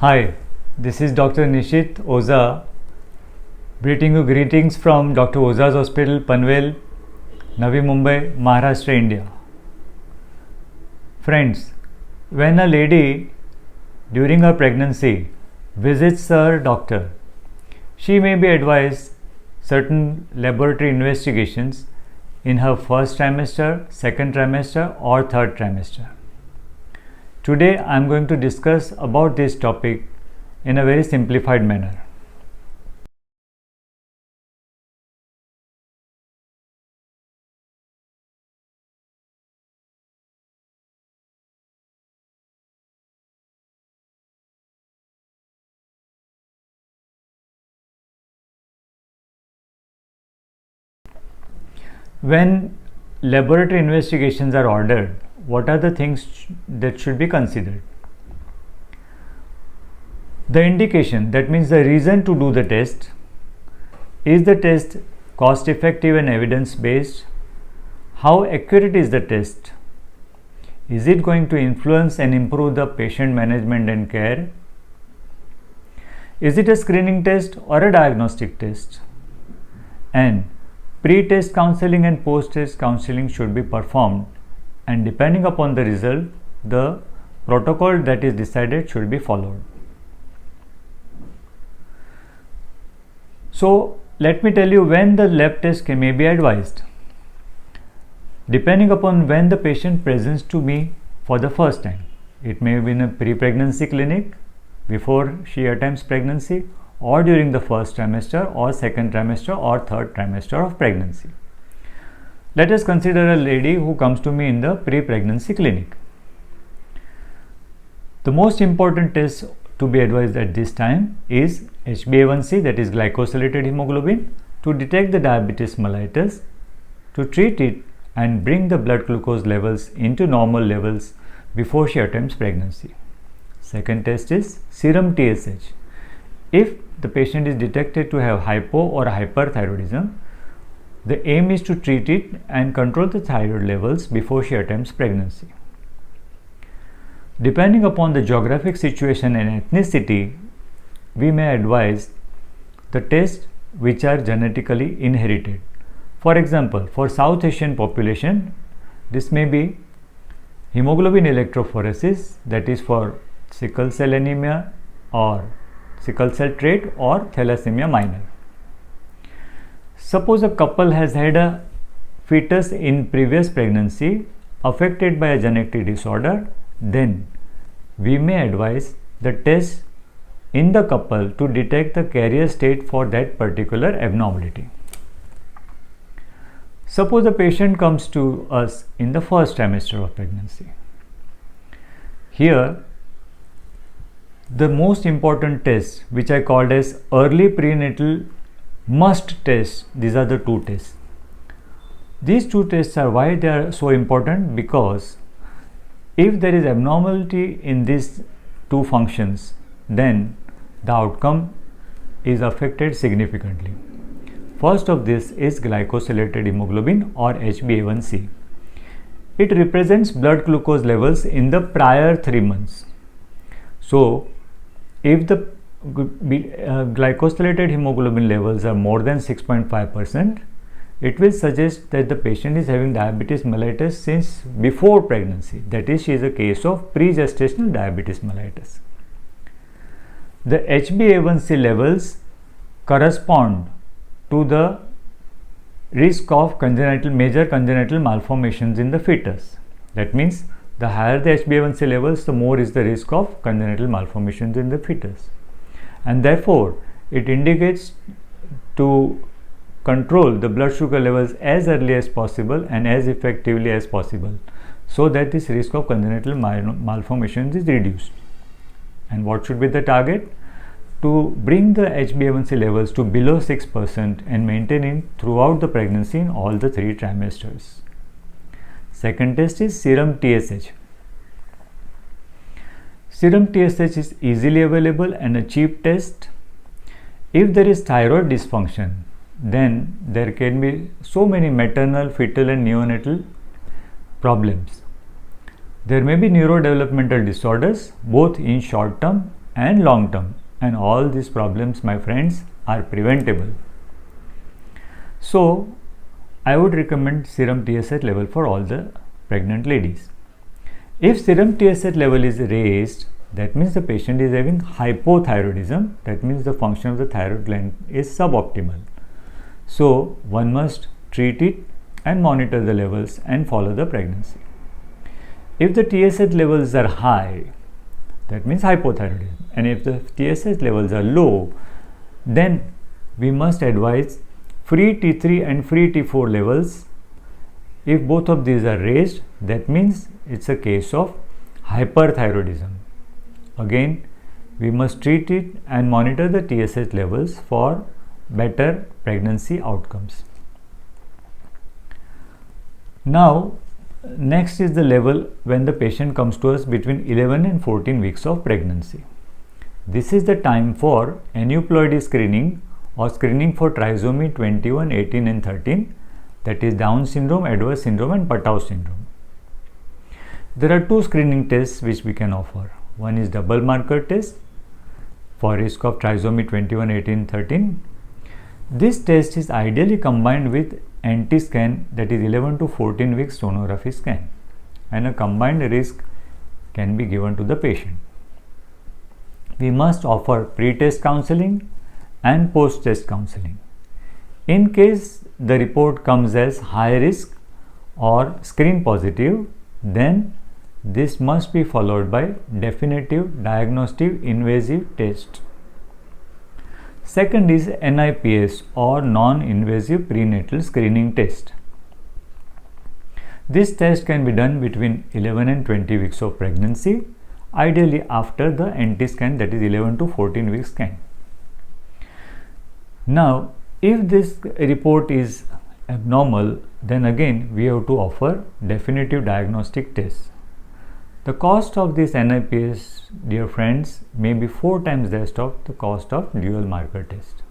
Hi, this is Dr. Nishit Oza, greeting you greetings from Dr. Oza's Hospital, Panvel, Navi Mumbai, Maharashtra, India. Friends, when a lady during her pregnancy visits her doctor, she may be advised certain laboratory investigations in her first trimester, second trimester or third trimester. Today I am going to discuss about this topic in a very simplified manner. When laboratory investigations are ordered, what are the things that should be considered? The indication, that means the reason to do the test. Is the test cost effective and evidence based? How accurate is the test? Is it going to influence and improve the patient management and care? Is it a screening test or a diagnostic test? And pre-test counseling and post-test counseling should be performed, and depending upon the result, the protocol that is decided should be followed. So, let me tell you when the lab test may be advised. Depending upon when the patient presents to me for the first time, it may be in a pre-pregnancy clinic before she attempts pregnancy, or during the first trimester or second trimester or third trimester of pregnancy. Let us consider a lady who comes to me in the pre-pregnancy clinic. The most important test to be advised at this time is HbA1c, that is glycosylated hemoglobin, to detect the diabetes mellitus, to treat it and bring the blood glucose levels into normal levels before she attempts pregnancy. Second test is serum TSH. If the patient is detected to have hypo or hyperthyroidism, the aim is to treat it and control the thyroid levels before she attempts pregnancy. Depending upon the geographic situation and ethnicity, we may advise the tests which are genetically inherited. For example, for South Asian population, this may be hemoglobin electrophoresis, that is for sickle cell anemia or sickle cell trait or thalassemia minor. Suppose a couple has had a fetus in previous pregnancy affected by a genetic disorder, then we may advise the test in the couple to detect the carrier state for that particular abnormality. Suppose the patient comes to us in the first trimester of pregnancy. Here, the most important tests, which I called as early prenatal must tests, these are the two tests. These two tests are why they are so important, because if there is abnormality in these two functions, then the outcome is affected significantly. First of this is glycosylated hemoglobin or HbA1c. It represents blood glucose levels in the prior 3 months. So, if the glycosylated hemoglobin levels are more than 6.5%, it will suggest that the patient is having diabetes mellitus since before pregnancy. That is, she is a case of pre-gestational diabetes mellitus. The HbA1c levels correspond to the risk of major congenital malformations in the fetus. That means the higher the HbA1c levels, the more is the risk of congenital malformations in the fetus, and therefore it indicates to control the blood sugar levels as early as possible and as effectively as possible, so that this risk of congenital malformations is reduced. And what should be the target? To bring the HbA1c levels to below 6% and maintain it throughout the pregnancy in all the 3 trimesters. Second test is serum TSH. Serum TSH is easily available and a cheap test. If there is thyroid dysfunction, then there can be so many maternal, fetal and neonatal problems. There may be neurodevelopmental disorders both in short term and long term, and all these problems, my friends, are preventable. So I would recommend serum TSH level for all the pregnant ladies. If serum TSH level is raised, that means the patient is having hypothyroidism, that means the function of the thyroid gland is suboptimal. So one must treat it and monitor the levels and follow the pregnancy. If the TSH levels are high, that means hypothyroidism, and if the TSH levels are low, then we must advise free T3 and free T4 levels. If both of these are raised, that means it's a case of hyperthyroidism. Again, we must treat it and monitor the TSH levels for better pregnancy outcomes. Now, next is the level when the patient comes to us between 11 and 14 weeks of pregnancy. This is the time for aneuploidy screening or screening for trisomy 21, 18 and 13, that is Down syndrome, Edwards syndrome and Patau syndrome. There are two screening tests which we can offer. One is double marker test for risk of trisomy 21, 18, 13. This test is ideally combined with anti-scan, that is 11 to 14 weeks sonography scan, and a combined risk can be given to the patient. We must offer pre-test counseling and post-test counseling. In case the report comes as high risk or screen positive, then this must be followed by definitive diagnostic invasive test. Second is NIPS or non-invasive prenatal screening test. This test can be done between 11 and 20 weeks of pregnancy, ideally after the anti-scan, that is 11 to 14 weeks scan. Now, if this report is abnormal, then again we have to offer definitive diagnostic tests. The cost of this NIPS, dear friends, may be 4 times that of the cost of dual marker test.